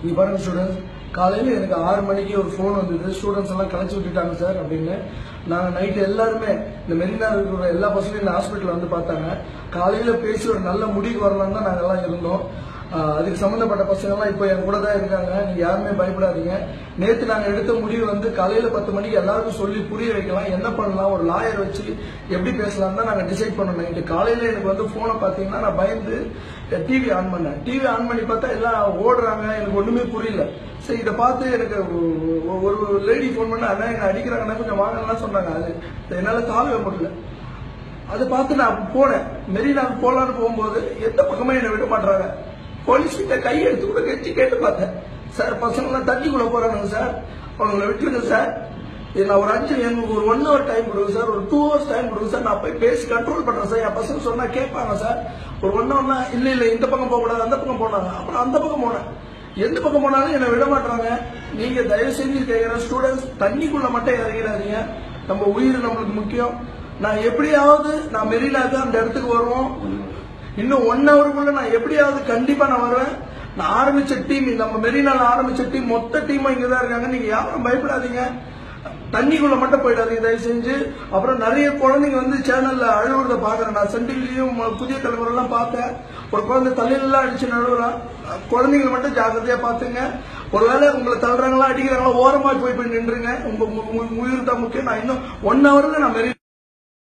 இங்கே பாருங்க ஸ்டூடெண்ட்ஸ், காலையில் எனக்கு 6 மணிக்கு ஒரு ஃபோன் வந்தது. ஸ்டூடெண்ட்ஸ் எல்லாம் கலைச்சி விட்டுட்டாங்க சார் அப்படின்னு. நாங்கள் நைட்டு எல்லாருமே இந்த மெரினா இருக்கிற எல்லா பசங்களும் இந்த ஹாஸ்பிட்டலில் வந்து பார்த்தாங்க. காலையில் பேசி ஒரு நல்ல முடிவுக்கு வரலான்னு தான் நாங்கள் எல்லாம் இருந்தோம். அதுக்கு சம்மந்தப்பட்ட பசங்கள்லாம் இப்போ என் கூட தான் இருக்காங்க. நீங்கள் யாருமே பயப்படாதீங்க. நேற்று நாங்கள் எடுத்த முடிவு வந்து காலையில் 10 மணிக்கு எல்லாருக்கும் சொல்லி புரிய வைக்கலாம், என்ன பண்ணலாம், ஒரு லாயர் வச்சு எப்படி பேசலாம் தான் நாங்கள் டிசைட் பண்ணோம். நைட்டு காலையில் எனக்கு வந்து ஃபோனை பார்த்தீங்கன்னா நான் பயந்து டிவி ஆன் பண்ணேன். டிவி ஆன் பண்ணி பார்த்தா எல்லாம் ஓடுறாங்க, எனக்கு ஒன்றுமே புரியல. சரி, இதை பார்த்து எனக்கு ஒரு லேடி ஃபோன் பண்ண, அண்ணா என்ன அடிக்கிறாங்கன்னா கொஞ்சம் வாங்கலாம் சொன்னாங்க. அது என்னால் தாழவே முடியல. அதை பார்த்து நான் போனேன். மெரினாவுக்கு போகலான்னு போகும்போது எந்த பக்கமே என்னை விட மாட்டாங்க. போலீஸ் கிட்ட கை எடுத்து கூட கட்சி கேட்டு பார்த்தேன். சார் பசங்களாம் தண்ணிக்குள்ள போறாங்க சார், அவங்களை விட்டுருங்க சார், நான் ஒரு எங்களுக்கு ஒரு 1 hour டைம் கொடுங்க சார், ஒரு 2 hours டைம் கொடுங்க சார், நான் போய் பேசி கண்ட்ரோல் பண்றேன் சார். என் பசங்க சொன்னா கேட்பாங்க சார். ஒரு 1 hourனா இல்ல இந்த பக்கம் போக கூடாது, அந்த பக்கம் போனாங்க. அப்புறம் அந்த பக்கம் போனேன். எந்த பக்கம் போனாலும் என்னை விட மாட்டாங்க. நீங்க தயவு செஞ்சு கேட்கிற ஸ்டூடெண்ட்ஸ், தண்ணிக்குள்ள மட்டும் இறங்கிறாதீங்க. நம்ம உயிர் நம்மளுக்கு முக்கியம். நான் எப்படியாவது நான் மெரினாக்கு அந்த இடத்துக்கு வருவோம். இன்னும் 1 hourக்குள்ள நான் எப்படியாவது கண்டிப்பா நான் வருவேன். நான் ஆரம்பிச்ச டீம், நம்ம மெரினால ஆரம்பிச்ச டீம் மொத்த டீமும் இங்கதான் இருக்காங்க. நீங்க யாரும் பயப்படாதீங்க. தண்ணிக்குள்ள மட்டும் போயிடாதீங்க தயவு செஞ்சு. அப்புறம் நிறைய குழந்தைங்க வந்து சேனல்ல அழுவுறத பாக்குறேன். நான் சென்டிலையும் புதிய தலைமுறை எல்லாம் பார்த்தேன். ஒரு குழந்தை தலையிலாம் அடிச்சு நழுவுறான். குழந்தைங்களை மட்டும் ஜாக்கிரதையா பாத்துங்க. ஒருவேளை உங்களை தள்ளுறாங்களா அடிக்கிறாங்களா ஓரமா போய் நின்றுங்க. உங்க உயிர் தான் முக்கியம். நான் இன்னும் 1 hourல நான் மெரினா